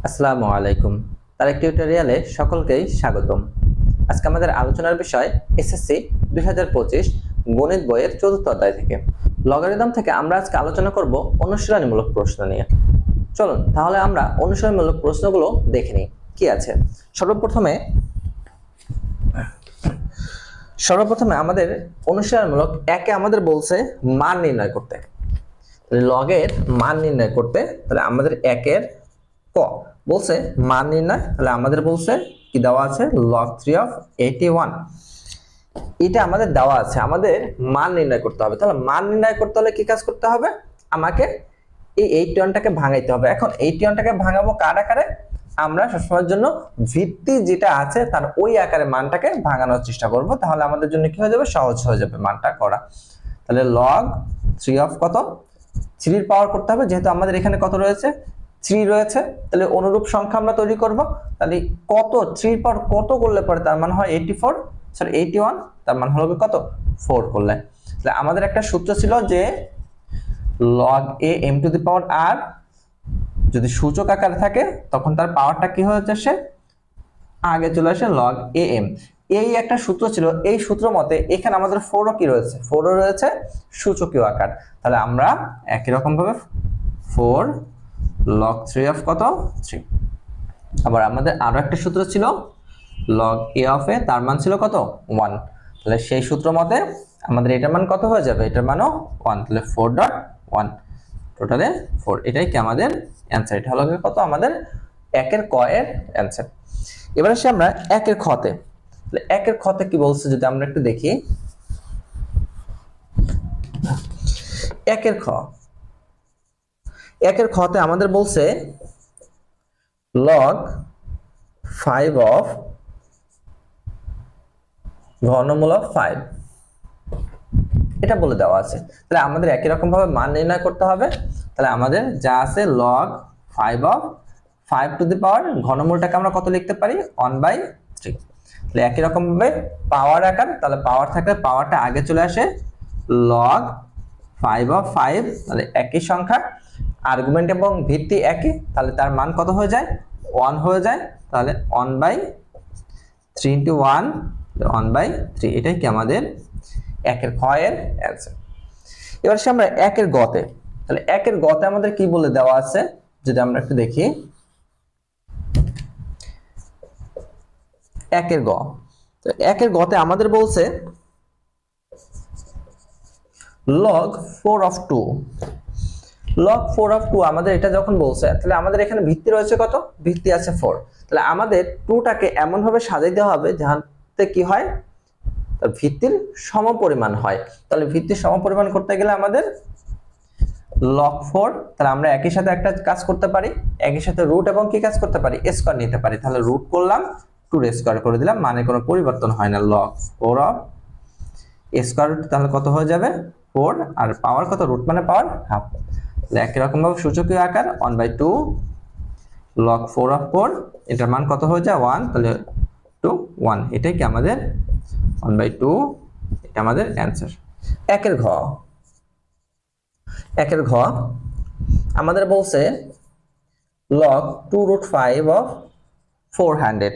আসসালামু আলাইকুম। তার টিউটোরিয়ালে সকলকেই স্বাগতম। আজকে আমাদের আলোচনার বিষয় এসএসসি 2025 গণিত বইয়ের চতুর্থ অধ্যায় থেকে লগারিদম থেকে আমরা আজকে আলোচনা করব অনুশীলনীমূলক প্রশ্ন নিয়ে। চলুন তাহলে আমরা অনুশীলনীমূলক প্রশ্নগুলো দেখে নিই কি আছে। সর্বপ্রথমে আমাদের অনুশীলনমূলক একে আমাদের বলছে মান নির্ণয় করতে। লগের মান নির্ণয় করতে, তাহলে আমাদের একের ক বলছে মান নির্ণয়, তাহলে আমাদের বলছে কি দেওয়া আছে log 3 of 81, এটা আমাদের দেওয়া আছে, আমাদের মান নির্ণয় করতে হবে। তাহলে মান নির্ণয় করতে হলে কি কাজ করতে হবে, আমাকে এই 81টাকে ভাঙাইতে হবে। এখন 81টাকে ভাঙাবো কার আকারে, আমরা সবসময়ের জন্য ভিত্তি যেটা আছে তার ওই আকারে মানটাকে ভাঙানোর চেষ্টা করব, তাহলে আমাদের জন্য কি হয়ে যাবে, সহজ হয়ে যাবে মানটা করা। তাহলে log 3 of কত, 3 এর পাওয়ার করতে হবে, যেহেতু আমাদের এখানে কত রয়েছে 3 রয়েছে, তাহলে অনুরূপ সংখ্যা আমরা তৈরি করব। তাহলে কত 3 এর পাওয়ার কত করলে পরে তার মান হয় 81, তার মান হলো কত 4 করলে। তাহলে আমাদের একটা সূত্র ছিল যে log a m two the power r, যদি সূচক আকারে থাকে তখন তার পাওয়ারটা কি হয়ে যাচ্ছে, আগে চলে আসে log a m। এই একটা সূত্র ছিল, এই সূত্র মতে এখানে আমাদের 4ও কি রয়েছে, 4ও রয়েছে সূচকীয় আকার। তাহলে আমরা একই রকম ভাবে 4 log 3 of কত 3। আবার আমাদের আরো একটা সূত্র ছিল log a of a, তার মান ছিল কত 1। তাহলে সেই সূত্র মতে আমাদের এটার মান কত হয়ে যাবে, এটার মানও 1, তাহলে 4.1 টোটালে 4। এটাই কি আমাদের অ্যানসার, এটা হলো কত আমাদের একের ক এর অ্যানসার। এবার আসি আমরা একের খতে। তাহলে একের খতে কি বলছে যদি আমরা একটু দেখি, একের খতে আমাদের বলছে log 5 of ঘনমূল অফ 5, এটা বলে দেওয়া আছে। তাহলে আমাদের একই রকম ভাবে মান নির্ণয় করতে হবে। তাহলে আমাদের যা আছে log 5 of 5 টু দি পাওয়ার ঘনমূলটাকে আমরা কত লিখতে পারি 1/3। তাহলে একই রকম ভাবে পাওয়ার আকার, তাহলে পাওয়ার থাকলে পাওয়ারটা আগে চলে আসে log 5 of 5, তাহলে একই সংখ্যা, আর্গুমেন্ট এবং ভিত্তি একই, তাহলে তার মান কত হয়ে যায় 1 হয়ে যায়। তাহলে 1/3 ইন্টু 1/3, এটাই কি আমাদের একের খ এর অ্যানসার। এবার সে আমরা একের গতে, তাহলে একের গতে আমাদের কি বলে দেওয়া আছে যদি আমরা একটু দেখি, একের গ, তো একের গতে আমাদের বলছে log 4 of 2, log 4 of 2 আমাদের এটা যখন বলছে, তাহলে আমাদের এখানে ভিত্তি রয়েছে কত, ভিত্তি আছে 4। তাহলে আমাদের 2টাকে এমন ভাবে সাজাইতে হবে যাতে কি হয়, তার ভিত্তির সমপরিমাণ হয়। তাহলে ভিত্তির সমপরিমাণ করতে গেলে আমাদের log 4, তাহলে আমরা একই সাথে একটা কাজ করতে পারি, একই সাথে রুট এবং কি কাজ করতে পারি, স্কয়ার নিতে পারি। তাহলে রুট করলাম, 2 এর স্কয়ার করে দিলাম, মানে কোনো পরিবর্তন হয় না, log 4 of স্কয়ার রুট, তাহলে কত হয়ে যাবে 4, আর পাওয়ার কত, রুট মানে পাওয়ার হাফ। তাহলে একই রকম ভাবে সূচকীয় আকার 1/2 log 4 of 4, এটার মান কত হয়ে যায় 1, তাহলে 2 1, এটাই কি আমাদের 1/2, এটা আমাদের অ্যানসার। একের ঘ আমাদের বলছে log 2√5 of 400,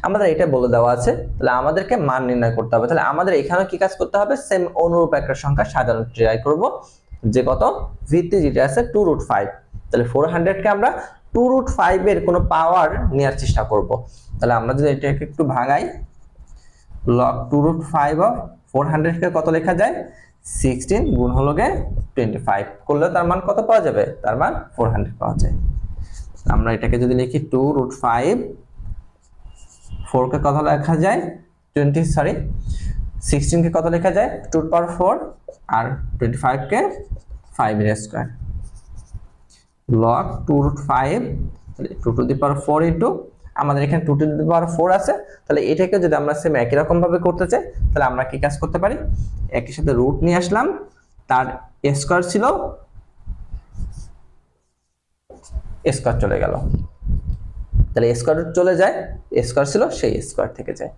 আমাদের এটা বলে দেওয়া আছে। তাহলে আমাদেরকে মান নির্ণয় করতে হবে। তাহলে আমাদের এখানে কি কাজ করতে হবে, সেম অনুরূপ একটা সংখ্যা সাজানো ট্রাই করব, যে কত ভিত্তি যেটা আছে 2√5, তাহলে 400 কে আমরা 2√5 এর কোনো পাওয়ার নেওয়ার চেষ্টা করব। তাহলে আমরা যদি এটাকে একটু ভাঙাই, log 2√5 of 400 কে কত লেখা যায়, 16 গুণ হলো 25 করলে তার মান কত পাওয়া যাবে, তার মান 400 পাওয়া যায়। আমরা এটাকে যদি লিখি 2√5, 4 কে কত লেখা যায় 16 কে কত লেখা যায় 2^4, আর 25 কে 5 এর স্কয়ার, log 2√5, তাহলে 2 টু দি পাওয়ার 4 ইনটু, আমাদের এখানে 2 টু দি পাওয়ার 4 আছে, তাহলে এটাকে যদি আমরা সেম একই রকম ভাবে করতে চাই, তাহলে আমরা কি কাজ করতে পারি, একই সাথে রুট নিয়ে আসলাম, তার স্কয়ার ছিল, স্কয়ার চলে গেল, তাহলে স্কয়ার রুট চলে যায়, স্কয়ার ছিল সেই স্কয়ার থেকে যায়।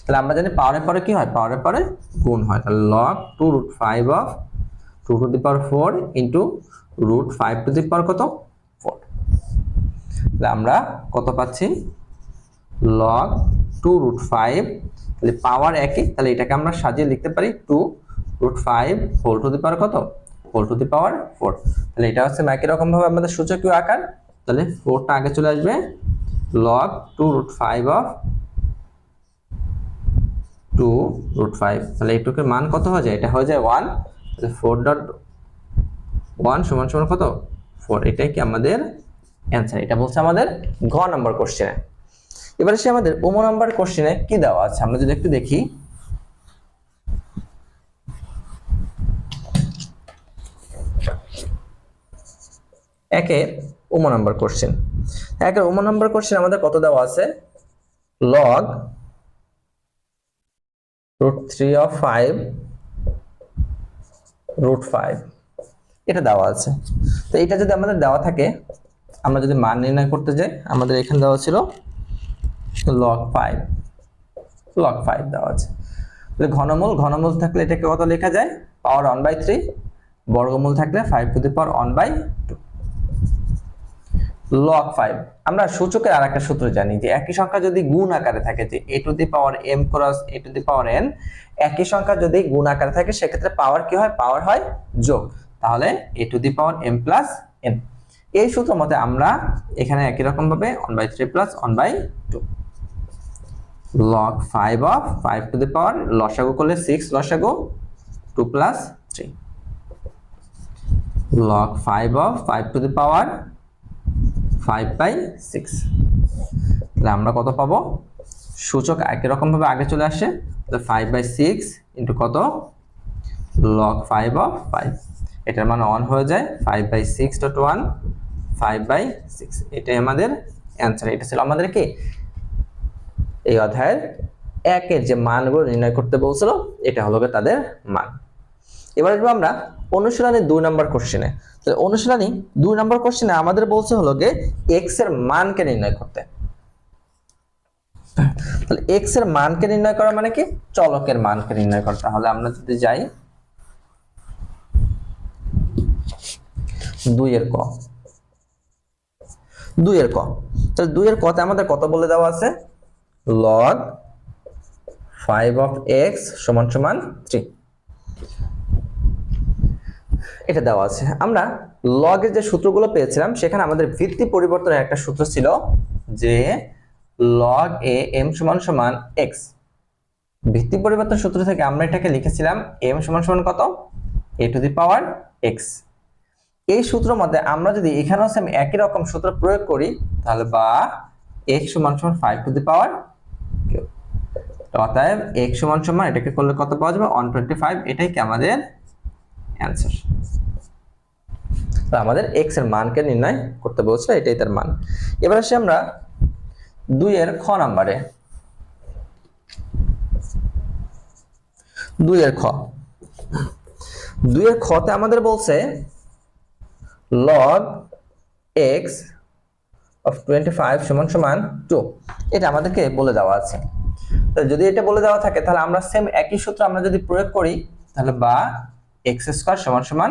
তাহলে আমরা জানি পাওয়ারের পরে কি হয়, পাওয়ারের পরে গুণ হয়। তাহলে log 2√5 of 2 to the power 4 into √5 to the power কত 4। তাহলে আমরা কত পাচ্ছি log 2√5, তাহলে পাওয়ার একই, তাহলে এটাকে আমরা সাজিয়ে লিখতে পারি 2√5 হোল টু দি পাওয়ার কত, হোল টু দি পাওয়ার 4। তাহলে এটা হচ্ছে একই রকম ভাবে আমাদের সূচকীয় আকার, তাহলে 4টা আগে চলে আসবে, log 2√5 অফ 2√5, তাহলে এইটুকুর মান কত হয়ে যায়, এটা হয়ে যায় 1, তাহলে 4.1 সমান সমান কত 4, এটাই কি আমাদের অ্যান্সার। এটা বলছে আমাদের ঘ নাম্বার কোশ্চেনে। এবারে সে আমাদের ওমো নাম্বার কোশ্চেনে কি দেওয়া আছে আমরা যদি একটু দেখি। একের ওমো নাম্বার কোশ্চেন, একের ওমো নাম্বার কোশ্চেন আমাদের কত দেওয়া আছে, log √3 of 5 √5 এটা দেওয়া আছে। তো এটা যদি আমাদের দেওয়া থাকে, আমরা যদি মান নির্ণয় করতে যাই, আমাদের এখানে দেওয়া ছিল log 5 দেওয়া আছে। তাহলে ঘনমূল থাকলে এটাকে কত লেখা যায়, পাওয়ার 1/3, বর্গমূল থাকলে 5 টু দি পাওয়ার 1/2। log 5 আমরা সূচকের আরেকটা সূত্র জানি যে একই সংখ্যা যদি গুণ আকারে থাকে, যে a two the power m cross a two the power n, একই সংখ্যা যদি গুণ আকারে থাকে সেক্ষেত্রে পাওয়ার কি হয়, পাওয়ার হয় যোগ, তাহলে a two the power m plus n। এই সূত্র মতে আমরা এখানে একই রকম ভাবে 1/3 plus 1/2 log 5 of 5 to the power, লসাগু করলে 6, লসাগু 2 plus 3 log 5 of 5 to the power 5/6। তাহলে আমরা কত পাবো, সূচক একই রকম ভাবে আগে চলে আসে, তো 5/6 ইন্টু কত log 5 অফ 5, এটার মানে 1 হয়ে যায়, 5/6.1 5/6, এটাই আমাদের অ্যান্সার। এটা ছিল আমাদের কি এই অধ্যায়ের একের যে মানগুলো নির্ণয় করতে বলছিল, এটা হলো তাদের মান। এবার আসবো আমরা অনুশীলনী 2 নম্বর কোশ্চেনে। তাহলে অনুশীলনী 2 নম্বর কোশ্চেনে আমাদের বলছে হলো যে x এর মানকে নির্ণয় করতে। তাহলে x এর মানকে নির্ণয় করা মানে কি, চলকের মানকে নির্ণয় করা। তাহলে আমরা যদি যাই 2 এর ক, তাহলে 2 এর কতে আমাদের কত বলে দেওয়া আছে, log 5 of x সমান সমান 3, এটা দেওয়া আছে। আমরা log এর যে সূত্রগুলো পেয়েছিলাম সেখানে আমাদের ভিত্তি পরিবর্তনের একটা সূত্র ছিল যে log a m সমান সমান x। ভিত্তি পরিবর্তন সূত্র থেকে আমরা এটাকে লিখেছিলাম m সমান সমান কত, a two the power x। এই সূত্র মতে আমরা যদি এখানেও সেম একই রকম সূত্র প্রয়োগ করি, তাহলে বা x সমান সমান 5 টু দি পাওয়ার q, অতএব x সমান সমান এটাকে করলে কত পাওয়া যাবে 125, এটাই কি আমাদের অ্যান্সার। আমাদের x এর মানকে নির্ণয় করতে বলছে, এটাই তার মান। এবার আসি আমরা 2 এর খ নম্বরে। 2 এর খতে আমাদের বলছে log x of 25 সমান সমান 2, এটা আমাদেরকে বলে দেওয়া আছে। তো যদি এটা বলে দেওয়া থাকে তাহলে আমরা সেম একই সূত্র আমরা যদি প্রয়োগ করি, তাহলে বা x স্কয়ার সমান সমান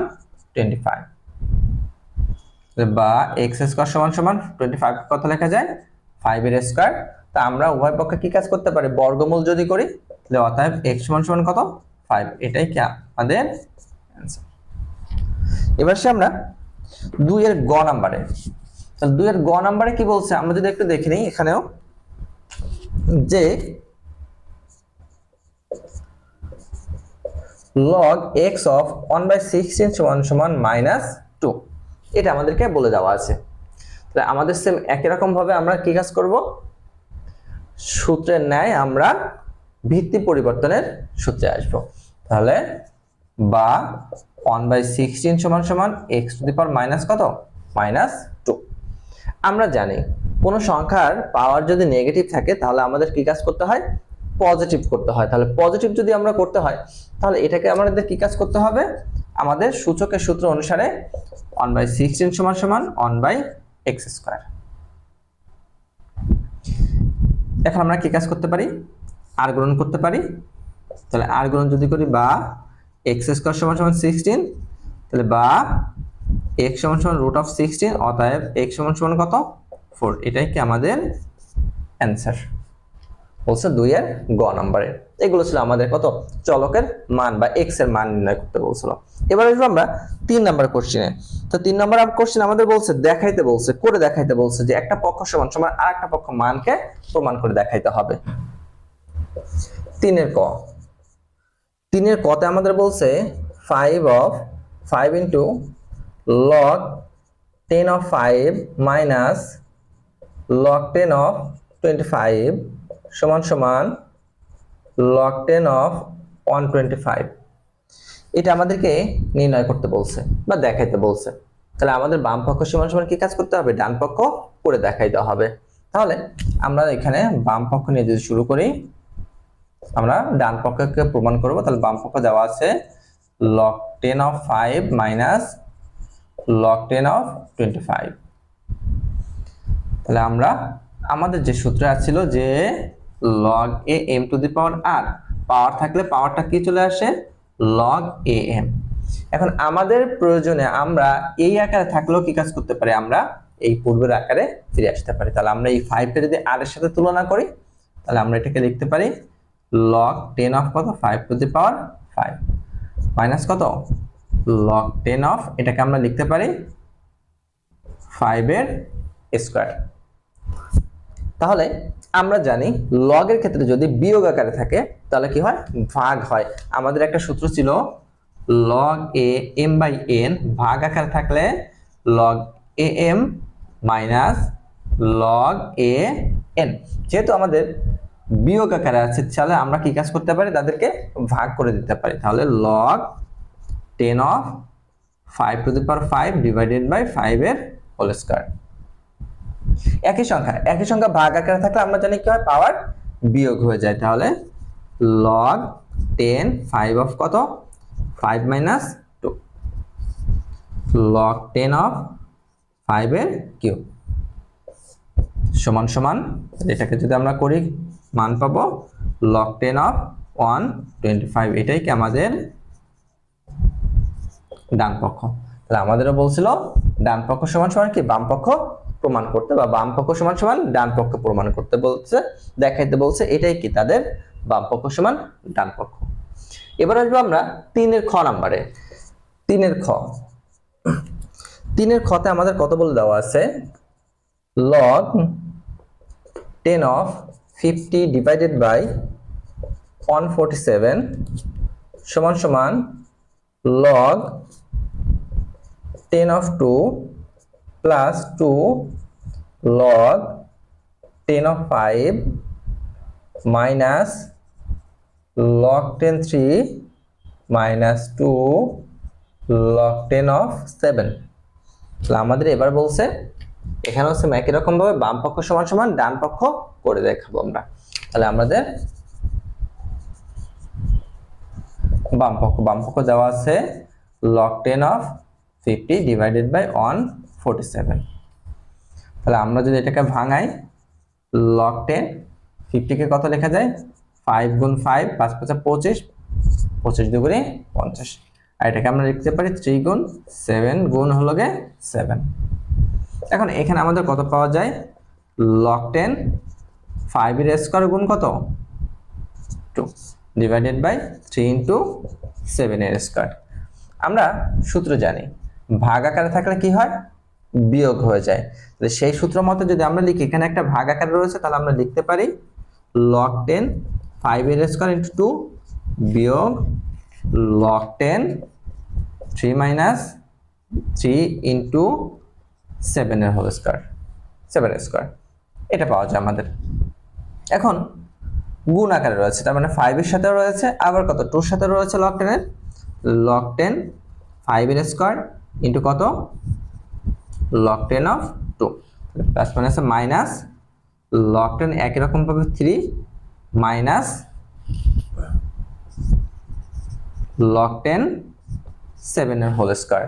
25, বা x স্কয়ার সমান সমান 25 কত লেখা যায় 5 এর স্কয়ার। তা আমরা উভয় পক্ষে কি কাজ করতে পারি, বর্গমূল যদি করি, তাহলে অতএব x সমান সমান কত 5, এটাই কি আমাদের অ্যানসার। এবার সে আমরা 2 এর গ নম্বরে। তাহলে 2 এর গ নম্বরে কি বলছে আমরা যদি একটু দেখে নিই, এখানেও যে log x of 1/16 সমান সমান -2, এটা আমাদেরকে বলে দেওয়া আছে। তাহলে আমাদের সেম একই রকম ভাবে আমরা কি কাজ করব, সূত্রের ন্যায় আমরা ভিত্তি পরিবর্তনের সূত্রে আসব। তাহলে বা 1/16 সমান সমান x two the power minus কত -2। আমরা জানি কোন সংখ্যার পাওয়ার যদি নেগেটিভ থাকে তাহলে আমাদের কি কাজ করতে হয়, পজিটিভ করতে হয়। তাহলে পজিটিভ যদি আমরা করতে হয় তাহলে এটাকে আমাদের কি কাজ করতে হবে, আমাদের সূচকের সূত্র অনুসারে 1/16 সমান সমান 1/x²। এখন আমরা কি কাজ করতে পারি, আর গুণন করতে পারি। তাহলে আর গুণন যদি করি বা x² সমান সমান 16, তাহলে বা x সমান সমান √16, অতএব x সমান সমান কত 4, এটাই কি আমাদের অ্যান্সার বলছে 2 এর গ নম্বরে। এগুলো ছিল আমাদের কত চলকের মান বা এক্স এর মান নির্ণয় করতে বলছিল। এবার আসবো আমরা 3 নাম্বার কোশ্চেনে। তো 3 নাম্বার কোশ্চেন আমাদের বলছে দেখাইতে বলছে, করে দেখাইতে বলছে যে একটা পক্ষ সমান সমান আরেকটা পক্ষ মানকে প্রমাণ করে দেখাইতে হবে। 3 এর ক, 3 এর কতে আমাদের বলছে 5 into log 10 of 5 minus log 10 of 25 সমান সমান log 10 of 125। এটা আমাদেরকে নির্ণয় করতে বলছে বা দেখাইতে বলছে। তাহলে আমাদের বাম পক্ষ সমান সমান কি কাজ করতে হবে, ডান পক্ষ করে দেখাইতে হবে। তাহলে আমরা এখানে বাম পক্ষ নিয়ে যদি শুরু করি, আমরা ডান পক্ষকে প্রমাণ করব। তাহলে বাম পক্ষ দেওয়া আছে log 10 of 5 minus log 10 of 25। তাহলে আমরা আমাদের যে সূত্র ছিল যে log a m to the power r, পাওয়ার থাকলে পাওয়ারটা কি চলে আসে log a m। এখন আমাদের প্রয়োজনে আমরা এই আকারে থাকলেও কি কাজ করতে পারি, আমরা এই পূর্বের আকারে ফিরে আসতে পারি। তাহলে আমরা এই 5 কে যদি r এর সাথে তুলনা করি, তাহলে আমরা এটাকে লিখতে পারি log 10 of কত 5 to the power 5 মাইনাস কত log 10 of, এটাকে আমরা লিখতে পারি 5 এর স্কয়ার। তাহলে আমরা জানি লগ এর ক্ষেত্রে যদি বিয়োগ আকারে থাকে তাহলে কি হয়, ভাগ হয়। আমাদের একটা সূত্র ছিল log a m by n, ভাগ আকারে থাকলে log a m minus log a n। যেহেতু আমাদের বিয়োগ আকারে আছে, তাহলে আমরা কি কাজ করতে পারি, তাদেরকে ভাগ করে দিতে পারি। তাহলে log 10 of 5 to the power 5 divided by 5 এর হোল স্কয়ার। একই সংখ্যা ভাগ আকারে থাকলে আমরা জানি কি হয়, পাওয়ার বিয়োগ হয়ে যায়। তাহলে log 10 5 of কত 5 minus 2 log 10 of 5 এর কিউব সমান সমান, এটাকে যদি আমরা করি মান পাবো log 10 of 125। এটাই কি আমাদের ডান পক্ষ। তাহলে আমাদেরও বলছিল ডান পক্ষ সমান সমান কি বাম পক্ষ প্রমাণ করতে, বা বাম পক্ষ সমান সমান ডান পক্ষ প্রমাণ করতে বলছে, দেখাইতে বলছে। এটাই কি তাদের বাম পক্ষ সমান ডান পক্ষ। এবার আসবো আমরা 3 এর খ নাম্বারে। 3 এর খতে আমাদের কত বলে দেওয়া আছে, log 10 of 50 divided by 147 সমান সমান log 10 of 2 plus 2 log 10 of 5 minus log 10 3 minus 2 log 10 of 7। তাহলে আমাদের এবার বলছে এখানে হচ্ছে একই রকম ভাবে বাম পক্ষ সমান সমান ডান পক্ষ করে দেখাবো আমরা। তাহলে আমাদের বাম পক্ষ দেওয়া আছে log 10 of 50 divided by 147। তাহলে আমরা যদি এটাকে ভাঙাই, log 10 50 কে কত লেখা যায় 5 গুণ 5 5 5 25 25 দুগুণে 50। আর এটাকে আমরা লিখতে পারি 3 গুণ 7 গুণ হলো গে 7। এখন এখানে আমাদের কত পাওয়া যায়, log 10 5 এর স্কয়ার গুণ কত 2 ডিভাইডেড বাই 3 ইনটু 7 এর স্কয়ার। আমরা সূত্র জানি ভাগ আকারে থাকলে কি হয়, বিয়োগ হয়ে যায়। তাহলে সেই সূত্র মতে যদি আমরা লিখি, এখানে একটা ভাগ আকারে রয়েছে, তাহলে আমরা লিখতে পারি log 10 5 এর স্কয়ার ইনটু 2 বিয়োগ log 10 3 মাইনাস 3 ইনটু 7 এর হোল স্কয়ার 7 এর স্কয়ার। এটা পাওয়া যায় আমাদের। এখন গুণ আকারে রয়েছে, তার মানে 5 এর সাথে রয়েছে, আবার কত 2 এর সাথে রয়েছে log 10 এর, log 10 5 এর স্কয়ার ইনটু কত log 10 of 2 plus minus minus log 10 একই রকম ভাবে 3 মাইনাস log 10 7 এর হোল স্কয়ার।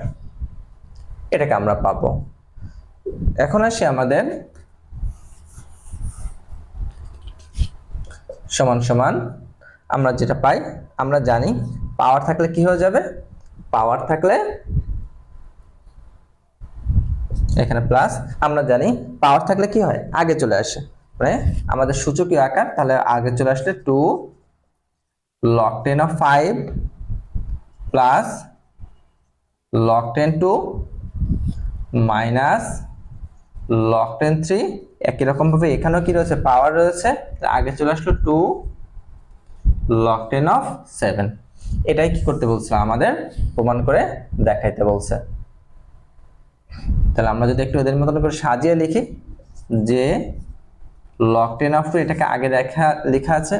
এটাকে আমরা পাবো। এখন আসি আমাদের সমান সমান, আমরা যেটা পাই, আমরা জানি পাওয়ার থাকলে কি হয়ে যাবে, পাওয়ার থাকলে এখানে প্লাস, আমরা জানি পাওয়ার থাকলে কি হয় আগে চলে আসে, মানে আমাদের সূচকীয় আকার, তাহলে আগে চলে আসলে 2 log 10 of 5 plus log 10 2 minus log 10 3। একই রকম ভাবে এখানেও কি রয়েছে পাওয়ার রয়েছে, আগে চলে আসলো 2 log 10 of 7। এটাই কি করতে বলছে আমাদের প্রমাণ করে দেখাইতে বলছে। তাহলে আমরা যদি একটু এদের মতন করে সাজিয়ে লিখি যে log 10 of 2 এটাকে আগে লেখা আছে,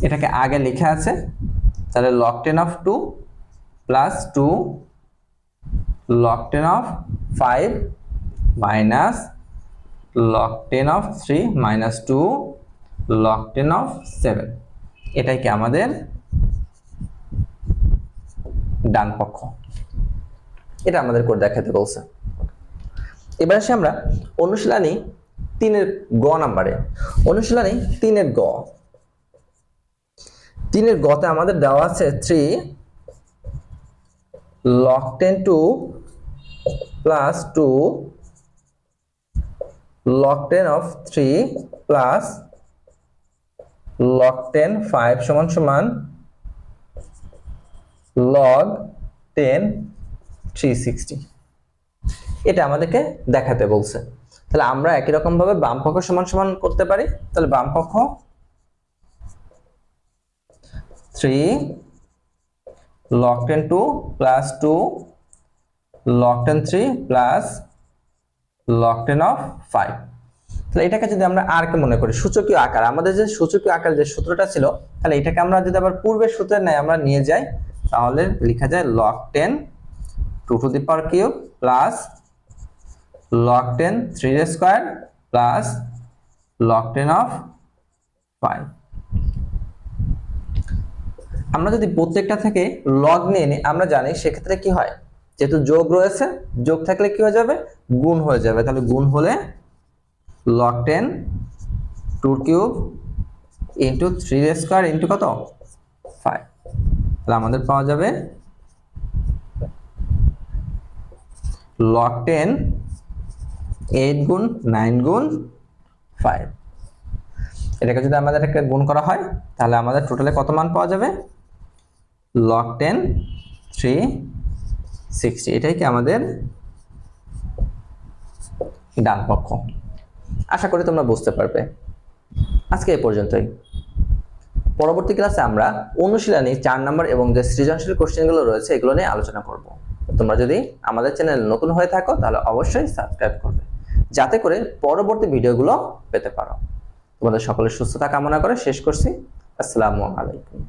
এটাকে আগে লেখা আছে, তাহলে log 10 of 2 plus 2 log 10 of 5 minus log 10 of 3 minus 2 log 10 of 7। এটাই কি আমাদের ডান পক্ষ, এটা আমাদের করে দেখাতে বলছে। এবার আসি আমরা অনুশীলনী 3 এর গ নাম্বারে। অনুশীলনী 3 এর গ, 3 এর গতে আমাদের দেওয়া আছে 3 log 10 2 plus 2 log 10 of 3 plus log 10 5 সমান সমান log 10 360। এটা আমাদেরকে দেখাতে বলছে। তাহলে আমরা একই রকম ভাবে বাম পক্ষ সমান সমান করতে পারি। তাহলে বাম পক্ষ 3 log 10 2 plus 2 log 10 3 plus log 10 of 5। তাহলে এটাকে যদি আমরা আর কে মনে করি সূচকীয় আকার, আমাদের যে সূচকীয় আকার যে সূত্রটা ছিল, তাহলে এটাকে আমরা যদি আবার পূর্বের সূত্রের ন্যায় আমরা নিয়ে যাই, তাহলে লেখা যায় log 10 2 to the power cube plus log 10 3 square plus log 10 of 5। আমরা যদি প্রত্যেকটা থেকে log নিয়ে নিই, আমরা জানি সেক্ষেত্রে কি হয়, যেহেতু যোগ রয়েছে, যোগ থাকলে কি হয়ে যাবে গুণ হয়ে যাবে। তাহলে গুণ হলে log 10 2 cube into 3 square into কত 5। তাহলে আমাদের পাওয়া যাবে log 10 8 গুণ 9 গুণ 5। এটাকে যদি আমাদের একটা গুণ করা হয়, তাহলে আমাদের টোটালে কত মান পাওয়া যাবে log 10 360। এটাই কি আমাদের ডান পক্ষ। আশা করি তোমরা বুঝতে পারবে। আজকে এই পর্যন্তই। পরবর্তী ক্লাসে আমরা অনুশীলনী 4 নম্বর এবং যে সৃজনশীল কোশ্চেনগুলো রয়েছে এগুলো নিয়ে আলোচনা করব। তোমরা যদি আমাদের চ্যানেল নতুন হয়ে থাকো তাহলে অবশ্যই সাবস্ক্রাইব করবে, যাতে করে পরবর্তী ভিডিওগুলো পেতে পারো। তোমাদের সকলের সুস্থতা কামনা করে শেষ করছি। আসসালামু আলাইকুম।